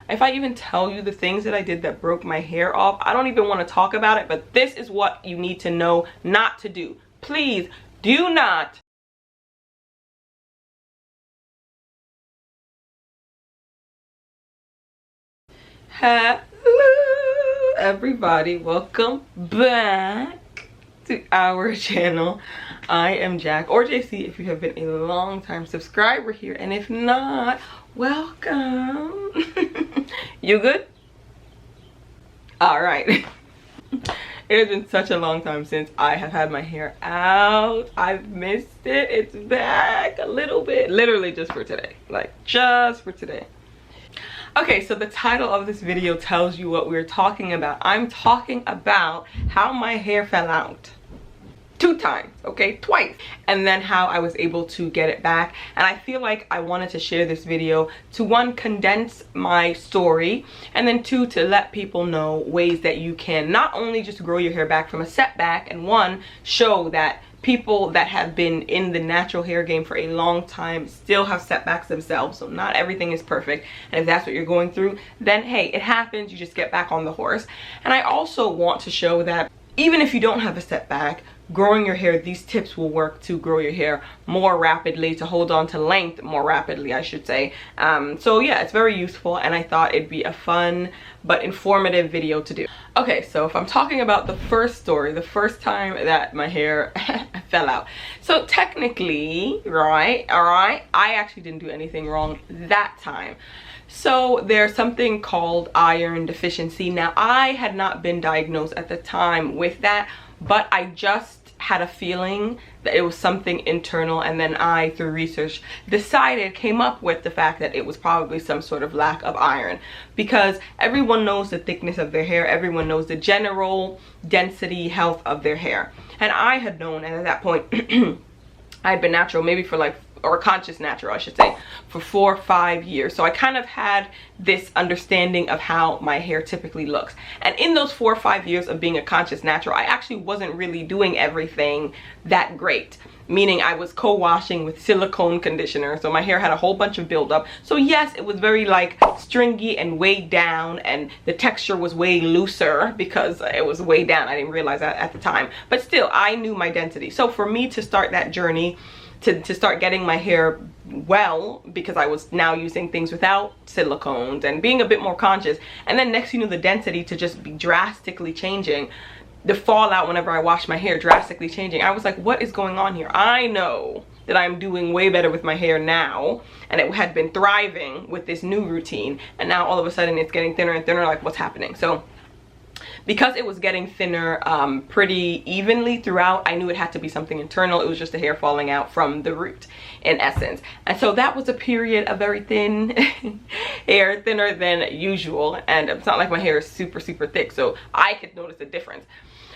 If I even tell you the things that I did that broke my hair off, I don't even want to talk about it, but this is what you need to know not to do. Please do not hello everybody, welcome back to our channel. I am Jack, or JC if you have been a long time subscriber here, and if not, welcome. You good? All right. It has been such a long time since I have had my hair out. I've missed it. It's back a little bit, literally just for today, like just for today. Okay, so the title of this video tells you what we're talking about. I'm talking about how my hair fell out. 2 times, okay, twice, and then how I was able to get it back. And I feel like I wanted to share this video to, 1, condense my story, and then 2, to let people know ways that you can not only just grow your hair back from a setback, and 1, show that people that have been in the natural hair game for a long time still have setbacks themselves. So not everything is perfect, and if that's what you're going through, then hey, it happens, you just get back on the horse. And I also want to show that even if you don't have a setback, growing your hair, these tips will work to grow your hair more rapidly, to hold on to length more rapidly, I should say. So yeah, it's very useful, and I thought it'd be a fun but informative video to do. Okay, so if I'm talking about the first story, the first time that my hair fell out. So technically, right, I actually didn't do anything wrong that time. So there's something called iron deficiency. Now, I had not been diagnosed at the time with that, but I just had a feeling that it was something internal, and then I, through research, came up with the fact that it was probably some sort of lack of iron, because everyone knows the thickness of their hair, everyone knows the general density health of their hair. And I had known, and at that point I had been natural maybe for like, or conscious natural I should say, for 4 or 5 years. So I kind of had this understanding of how my hair typically looks. And in those 4 or 5 years of being a conscious natural, I actually wasn't really doing everything that great. Meaning I was co-washing with silicone conditioner, so my hair had a whole bunch of buildup. So yes, it was very like stringy and weighed down, and the texture was way looser because it was way down. I didn't realize that at the time, but still I knew my density. So for me to start that journey, to start getting my hair well, because I was now using things without silicones and being a bit more conscious, and then next you know, the density to just be drastically changing, the fallout whenever I wash my hair drastically changing, I was like, what is going on here? I know that I'm doing way better with my hair now, and it had been thriving with this new routine, and now all of a sudden it's getting thinner and thinner. Like, what's happening? So because it was getting thinner pretty evenly throughout, I knew it had to be something internal. It was just the hair falling out from the root, in essence. And so that was a period of very thin hair, thinner than usual. And it's not like my hair is super, super thick, so I could notice a difference.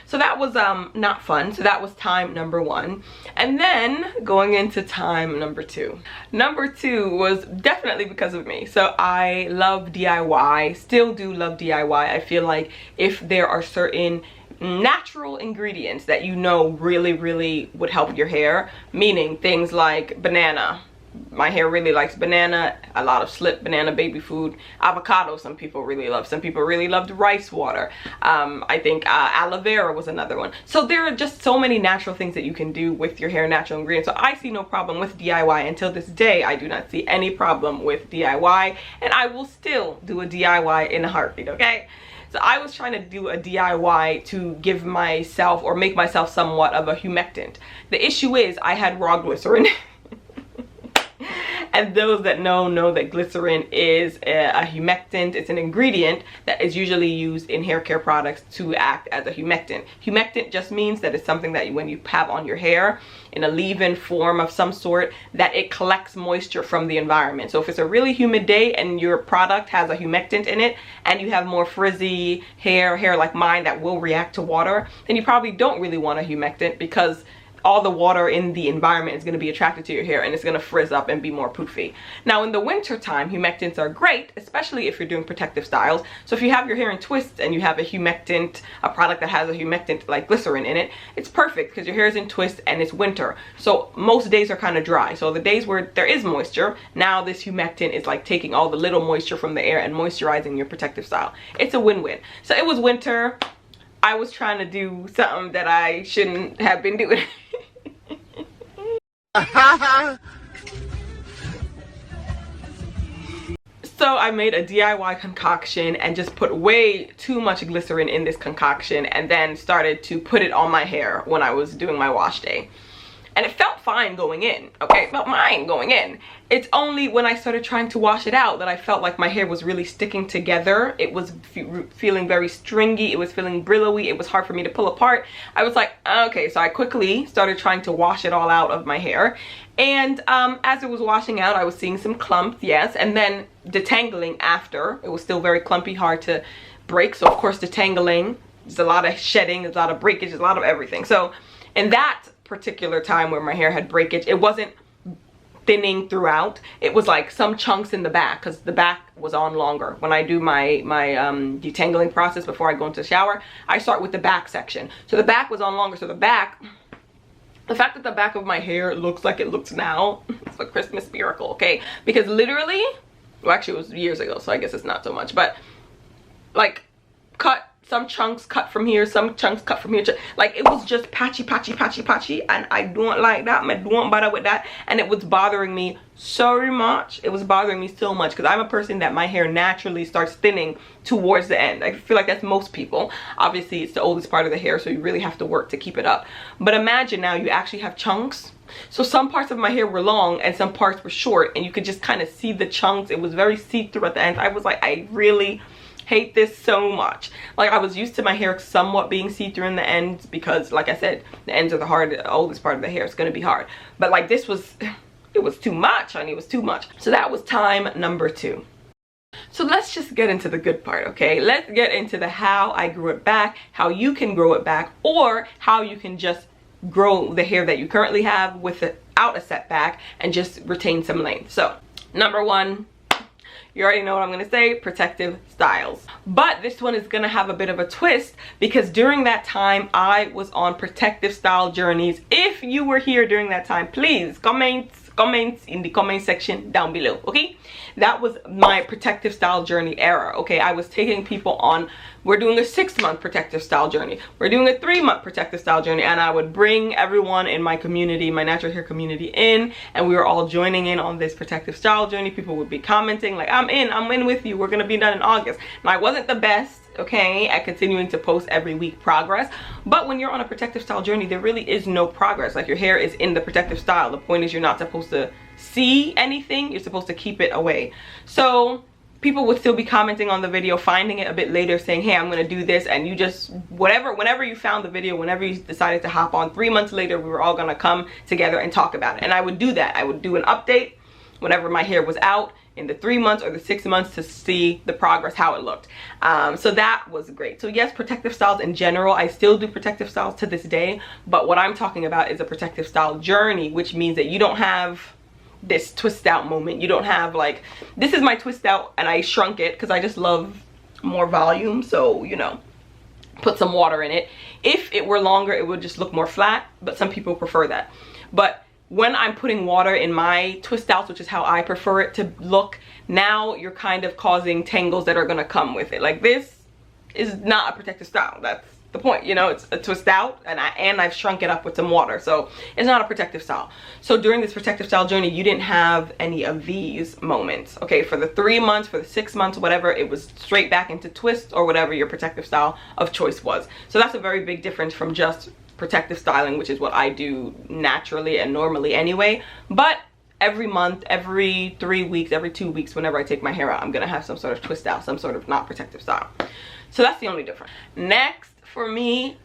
So that was not fun. So that was time number 1. And then going into time number 2. Number 2 was definitely because of me. So I love DIY, still do love DIY. I feel like if there are certain natural ingredients that you know really, really would help your hair, meaning things like banana. My hair really likes banana, a lot of slip banana baby food, avocado some people really love, some people really loved rice water. I think aloe vera was another one. So there are just so many natural things that you can do with your hair, natural ingredients. So I see no problem with DIY. Until this day, I do not see any problem with DIY, and I will still do a DIY in a heartbeat, okay? So I was trying to do a DIY to give myself, or make myself, somewhat of a humectant. The issue is I had raw glycerin. And those that know that glycerin is a humectant. It's an ingredient that is usually used in hair care products to act as a humectant. Humectant just means that it's something that when you have on your hair in a leave-in form of some sort, that it collects moisture from the environment. So if it's a really humid day and your product has a humectant in it, and you have more frizzy hair like mine that will react to water, then you probably don't really want a humectant, because all the water in the environment is going to be attracted to your hair and it's going to frizz up and be more poofy. Now in the winter time, humectants are great, especially if you're doing protective styles. So if you have your hair in twists and you have a humectant, a product that has a humectant like glycerin in it, it's perfect because your hair is in twists and it's winter. So most days are kind of dry. So the days where there is moisture, now this humectant is like taking all the little moisture from the air and moisturizing your protective style. It's a win-win. So it was winter. I was trying to do something that I shouldn't have been doing. So I made a DIY concoction and just put way too much glycerin in this concoction and then started to put it on my hair when I was doing my wash day. And it felt fine going in, okay? It felt fine going in. It's only when I started trying to wash it out that I felt like my hair was really sticking together. It was feeling very stringy. It was feeling brillowy. It was hard for me to pull apart. I was like, okay. So I quickly started trying to wash it all out of my hair. And as it was washing out, I was seeing some clumps, yes. And then detangling after. It was still very clumpy, hard to break. So of course, detangling, there's a lot of shedding, there's a lot of breakage, there's a lot of everything. So in that particular time where my hair had breakage, it wasn't thinning throughout. It was like some chunks in the back because the back was on longer. When I do my detangling process before I go into the shower, I start with the back section. So the back was on longer. So the fact that the back of my hair looks like it looks now, it's a Christmas miracle, okay? Because literally, well, actually it was years ago, so I guess it's not so much, but like some chunks cut from here, some chunks cut from here, like it was just patchy, and I don't like that. I don't bother with that, and it was bothering me so much. It was bothering me so much because I'm a person that my hair naturally starts thinning towards the end. I feel like that's most people. Obviously it's the oldest part of the hair, so you really have to work to keep it up. But imagine now you actually have chunks. So some parts of my hair were long and some parts were short, and you could just kind of see the chunks. It was very see-through at the end. I was like, I really hate this so much. Like I was used to my hair somewhat being see-through in the ends because like I said, the ends are the oldest part of the hair. It's gonna be hard. But like this was, it was too much, honey. It was too much. So that was time number 2. So let's just get into the good part, okay? Let's get into the how I grew it back, how you can grow it back, or how you can just grow the hair that you currently have without a setback and just retain some length. So number 1, you already know what I'm gonna say, protective styles. But this one is gonna have a bit of a twist because during that time I was on protective style journeys. If you were here during that time, please comments in the comment section down below, okay? That was my protective style journey era, okay? I was taking people on, we're doing a 6-month protective style journey, we're doing a 3-month protective style journey, and I would bring everyone in my community, my natural hair community in, and we were all joining in on this protective style journey. People would be commenting like, I'm in with you, we're gonna be done in August. And I wasn't the best, okay, at continuing to post every week progress, but when you're on a protective style journey, there really is no progress. Like your hair is in the protective style. The point is you're not supposed to see anything, you're supposed to keep it away. So people would still be commenting on the video, finding it a bit later, saying, hey, I'm gonna do this, and you just, whenever you found the video, whenever you decided to hop on, 3 months later, we were all gonna come together and talk about it. And I would do that. I would do an update whenever my hair was out in the 3 months or the 6 months to see the progress, how it looked. So that was great. So yes, protective styles in general, I still do protective styles to this day, but what I'm talking about is a protective style journey, which means that you don't have this twist out moment. You don't have like, this is my twist out and I shrunk it because I just love more volume, so you know, put some water in it. If it were longer, it would just look more flat, but some people prefer that. But when I'm putting water in my twist outs, which is how I prefer it to look, now you're kind of causing tangles that are gonna come with it. Like this is not a protective style. That's the point, you know, it's a twist out, and I've shrunk it up with some water, so it's not a protective style. So during this protective style journey, you didn't have any of these moments, okay? For the 3 months, for the 6 months, whatever, it was straight back into twist or whatever your protective style of choice was. So that's a very big difference from just protective styling, which is what I do naturally and normally anyway. But every month, every 3 weeks, every 2 weeks, whenever I take my hair out, I'm gonna have some sort of twist out, some sort of not protective style. So that's the only difference. Next, for me,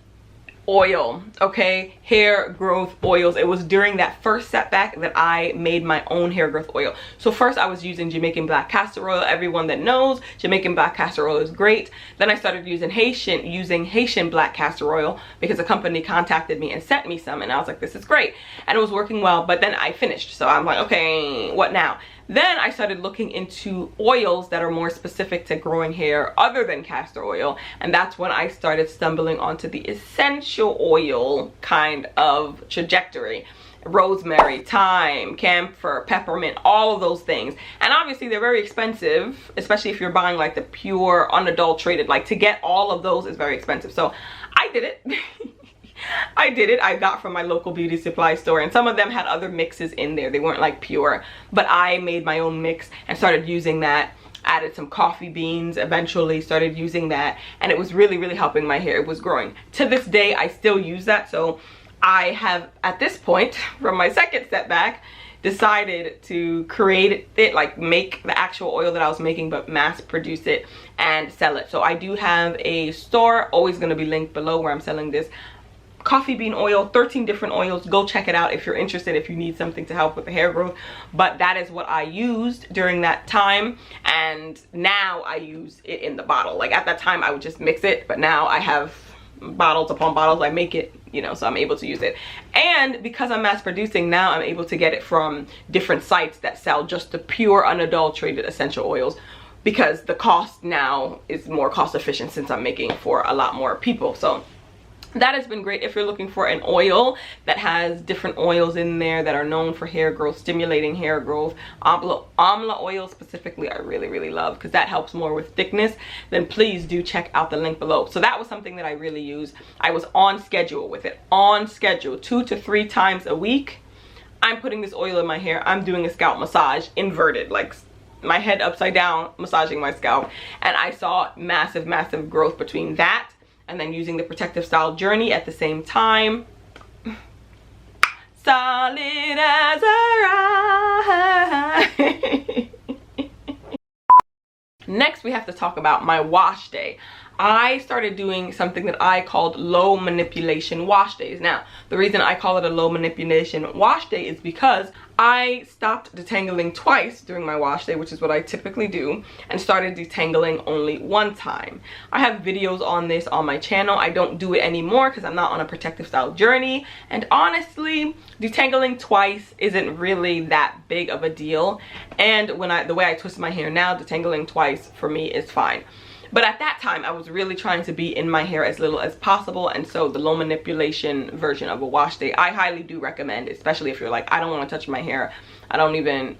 oil, okay? Hair growth oils. It was during that first setback that I made my own hair growth oil. So first I was using Jamaican black castor oil. Everyone that knows Jamaican black castor oil is great. Then I started using Haitian black castor oil because a company contacted me and sent me some, and I was like, this is great, and it was working well. But then I finished, so I'm like, okay, what now? Then I started looking into oils that are more specific to growing hair other than castor oil, and that's when I started stumbling onto the essential oil kind of trajectory. Rosemary, thyme, camphor, peppermint, all of those things. And obviously they're very expensive, especially if you're buying like the pure unadulterated. Like, to get all of those is very expensive. So I did it. I got from my local beauty supply store, and some of them had other mixes in there. They weren't like pure, but I made my own mix and started using that. Added some coffee beans, eventually started using that, and it was really, really helping my hair. It was growing. To this day, I still use that. So I have, at this point, from my second setback, decided to create it, like make the actual oil that I was making, but mass produce it and sell it. So I do have a store, always going to be linked below, where I'm selling this coffee bean oil, 13 different oils. Go check it out if you're interested, if you need something to help with the hair growth. But that is what I used during that time, and now I use it in the bottle. Like, at that time I would just mix it, but now I have bottles upon bottles. I make it, you know, so I'm able to use it. And because I'm mass producing now, I'm able to get it from different sites that sell just the pure unadulterated essential oils, because the cost now is more cost efficient since I'm making for a lot more people. So that has been great if you're looking for an oil that has different oils in there that are known for hair growth, stimulating hair growth. Amla oil specifically I really, really love, because that helps more with thickness. Then please do check out the link below. So that was something that I really used. I was on schedule with it, on schedule, 2 to 3 times a week. I'm putting this oil in my hair. I'm doing a scalp massage, inverted, like my head upside down, massaging my scalp, and I saw massive, massive growth between that and then using the Protective Style Journey at the same time. Solid as a rock. Next, we have to talk about my wash day. I started doing something that I called low manipulation wash days. Now, the reason I call it a low manipulation wash day is because I stopped detangling twice during my wash day, which is what I typically do, and started detangling only one time. I have videos on this on my channel. I don't do it anymore because I'm not on a Protective Style Journey, and honestly, detangling twice isn't really that big of a deal. And the way I twist my hair now, detangling twice for me is fine. But at that time, I was really trying to be in my hair as little as possible, and so the low manipulation version of a wash day, I highly do recommend, especially if you're like, I don't want to touch my hair. I don't even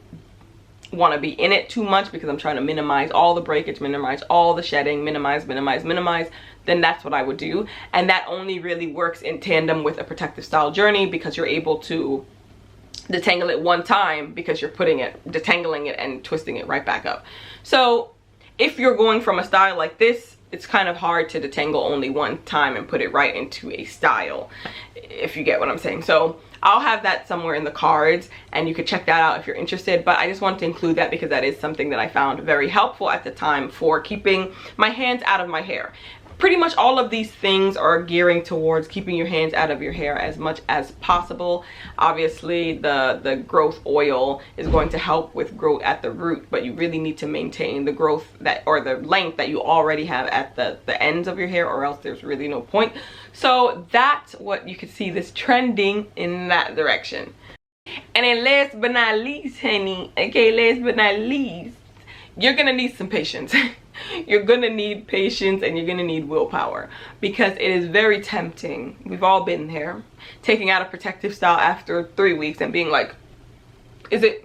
want to be in it too much because I'm trying to minimize all the breakage, minimize all the shedding, minimize. Then that's what I would do. And that only really works in tandem with a Protective Style Journey, because you're able to detangle it one time because you're detangling it and twisting it right back up. So if you're going from a style like this, it's kind of hard to detangle only one time and put it right into a style, if you get what I'm saying. So I'll have that somewhere in the cards, and you could check that out if you're interested. But I just wanted to include that because that is something that I found very helpful at the time for keeping my hands out of my hair. Pretty much all of these things are gearing towards keeping your hands out of your hair as much as possible. Obviously, the growth oil is going to help with growth at the root, but you really need to maintain the growth or the length that you already have at the ends of your hair, or else there's really no point. So that's what you can see, this trending in that direction. And then last but not least, honey, okay, last but not least, you're gonna need some patience. You're gonna need patience, and you're gonna need willpower, because it is very tempting. We've all been there, taking out a Protective Style after 3 weeks and being like, is it,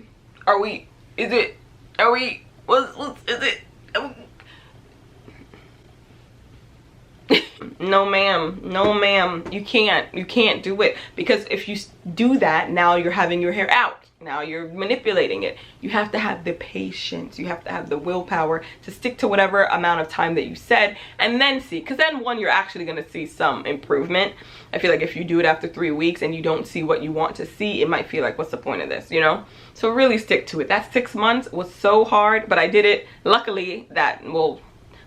no ma'am, you can't do it, because if you do that, now you're having your hair out. Now you're manipulating it. You have to have the patience, you have to have the willpower to stick to whatever amount of time that you said, and then see, because then you're actually going to see some improvement. I feel like if you do it after 3 weeks and you don't see what you want to see, it might feel like, what's the point of this, you know? So really stick to it. That 6 months was so hard, but I did it. Luckily, that, well,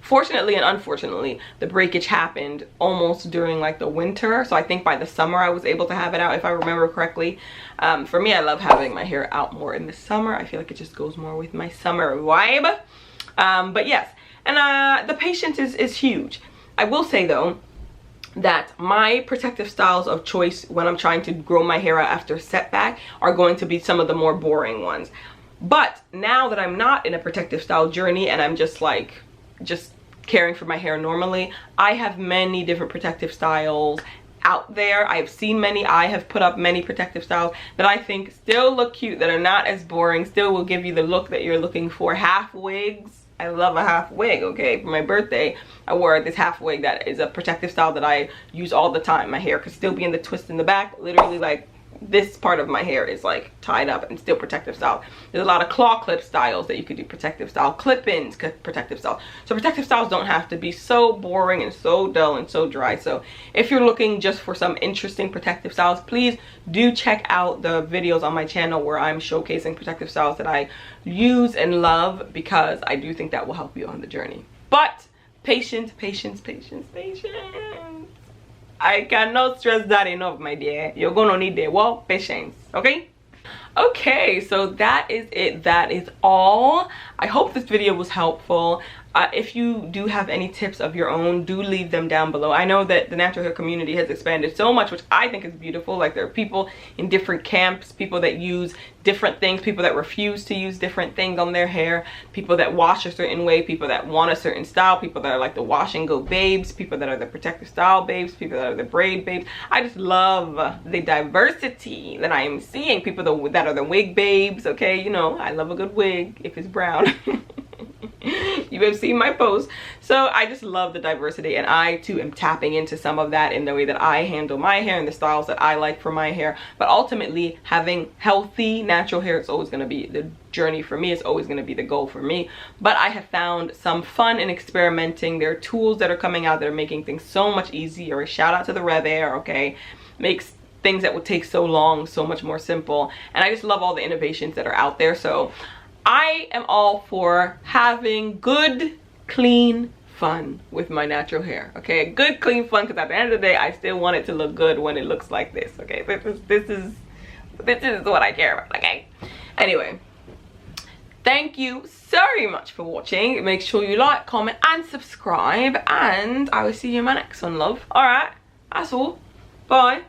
Fortunately and unfortunately, the breakage happened almost during like the winter, so I think by the summer I was able to have it out, if I remember correctly. For me, I love having my hair out more in the summer. I feel like it just goes more with my summer vibe. But yes, and the patience is huge. I will say though that my protective styles of choice when I'm trying to grow my hair out after setback are going to be some of the more boring ones. But now that I'm not in a protective style journey and I'm just caring for my hair normally, I have many different protective styles out there. I've seen many, I have put up many protective styles that I think still look cute, that are not as boring, still will give you the look that you're looking for. Half wigs, I love a half wig, okay? For my birthday, I wore this half wig that is a protective style that I use all the time. My hair could still be in the twist in the back, literally like this part of my hair is like tied up and still protective style. There's a lot of claw clip styles that you could do protective style, clip-ins protective style. So protective styles don't have to be so boring and so dull and so dry. So if you're looking just for some interesting protective styles, please do check out the videos on my channel where I'm showcasing protective styles that I use and love, because I do think that will help you on the journey. But patience, patience, patience, patience. I cannot stress that enough, my dear. You're gonna need the well, patience, okay? Okay, so that is it. That is all. I hope this video was helpful. If you do have any tips of your own, do leave them down below. I know that the natural hair community has expanded so much, which I think is beautiful. Like, there are people in different camps, people that use different things, people that refuse to use different things on their hair, people that wash a certain way, people that want a certain style, people that are like the wash and go babes, people that are the protective style babes, people that are the braid babes. I just love the diversity that I am seeing. People that are the wig babes, okay? You know, I love a good wig if it's brown. You have seen my posts. So I just love the diversity, and I too am tapping into some of that in the way that I handle my hair and the styles that I like for my hair. But ultimately, having healthy natural hair is always going to be the journey for me. It's always going to be the goal for me. But I have found some fun in experimenting. There are tools that are coming out that are making things so much easier. A shout out to the Rev Air, okay? Makes things that would take so long so much more simple. And I just love all the innovations that are out there. So I am all for having good, clean fun with my natural hair, okay? Good, clean fun, because at the end of the day, I still want it to look good when it looks like this, okay? This is what I care about, okay? Anyway, thank you so much for watching. Make sure you like, comment, and subscribe, and I will see you in my next one, love. All right, that's all. Bye.